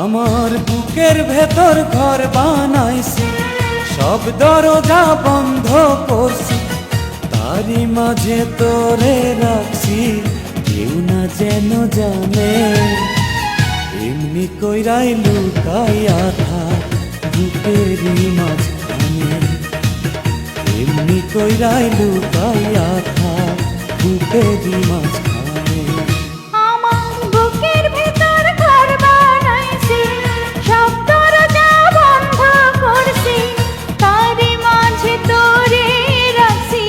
আমার বুকের ভেতর ঘর বানাইছি, সব দরজা বন্ধ করছি, তারই মাঝে তোরে রাখছি, কেউ না যেন জানে। এমনি কইরাই লুকাইয়া থাক বুকেরই মাঝখানে, এমনি কইরাই লুকাইয়া থাক বুকেরই মাঝখানে। আমার বুকের ভেতর ঘর বানাইছি, সব দরজা বন্ধ করছি, তারই মাঝে তোরে রাখছি,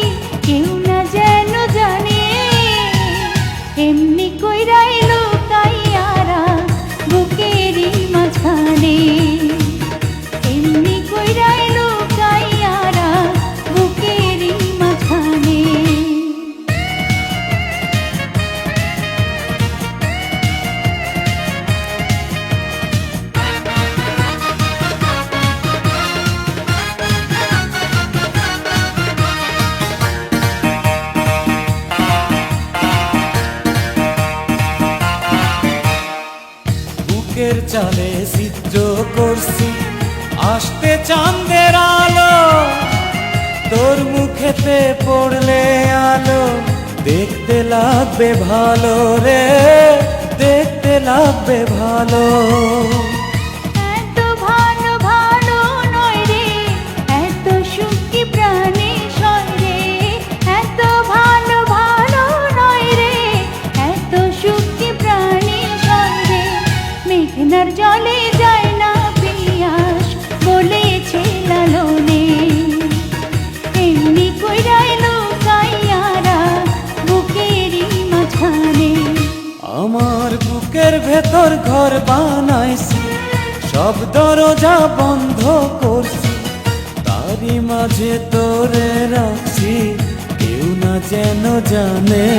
কেউ না যেন জানে। এমনি কইরাই লুকাইয়া রাখ বুকেরই মাঝখানে, এমনি কইরাই লুকাইয়া রাখ বুকেরই মাঝখানে। বুকের চালে চিত্র করছি, আসতে চাঁদের আলো, তোর মুখেতে পড়লে আলো, দেখতে লাগবে ভালো রে, দেখতে লাগবে ভালো। এত ভালো ভালো নয় রে, এত সুখী প্রাণে সয় রে, এত ভালো ভালো নয় রে, এত সুখী প্রাণে সয় রে। মেঘনার জলে যায় না পিয়াস, বলেছে লালনে। এমনি কইরাই লুকাইয়া রাখ বুকেরই মাঝখানে। আমার বুকের ভেতর ঘর বানাইছি, সব দরজা বন্ধ করছি, তারই মাঝে তোরে রাখছি, কেউ না যেন জানে।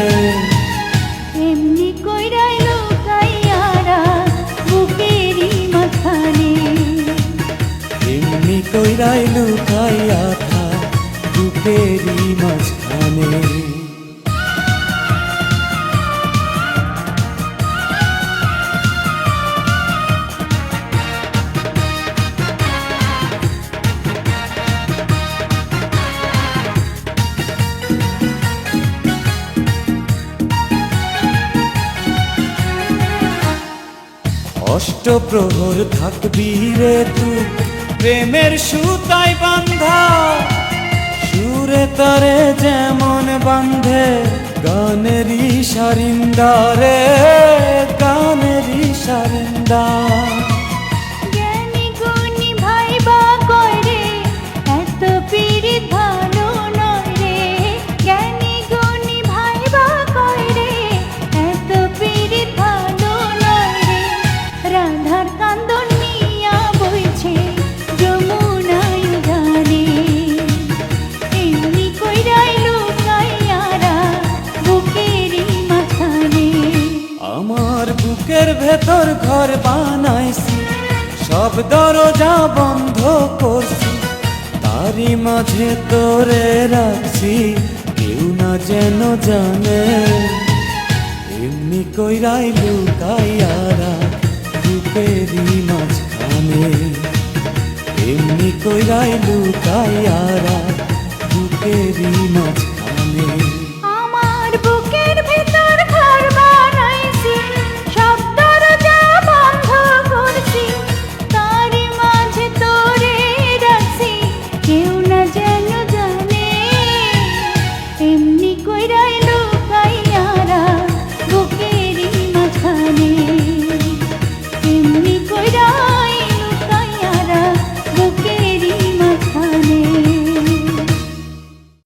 এমনি কইরাই লুকাইয়া রাখ বুকেরই মাঝখানে, এমনি কইরাই লুকাইয়া থাক বুকেরই মাঝখানে। অষ্টপ্রহর থাকবি রে তুই প্রেমের সুতায় বান্ধা, সুরে তারে যেমন বান্ধে গানেরই সারিন্দা রে, গানেরই সারিন্দা। জ্ঞানী গুণী ভাইবা কয় রে, এত পীড়িত ভালো নয় রে। জ্ঞানী গুণী ভাইবা কয় রে, এত পীড়িত ভালো নয় রে। রাধার কান্দন নিয়া বইছে যমুনায় গানে, এমনি কইরাই লুকাইয়া রাখ বুকেরই মাঝখানে। আমার বুকের ভেতর ঘর বানাইছি, সব দরজা বন্ধ করছি, তারই মাঝে তোরে রাখছি, কেউ না যেন জানে। এমনি কইরাই লুকাইয়া রাখ বুকেরই মাঝখানে, এমনি কইরাই লুকাইয়া রাখ বুকেরই মাঝখানে।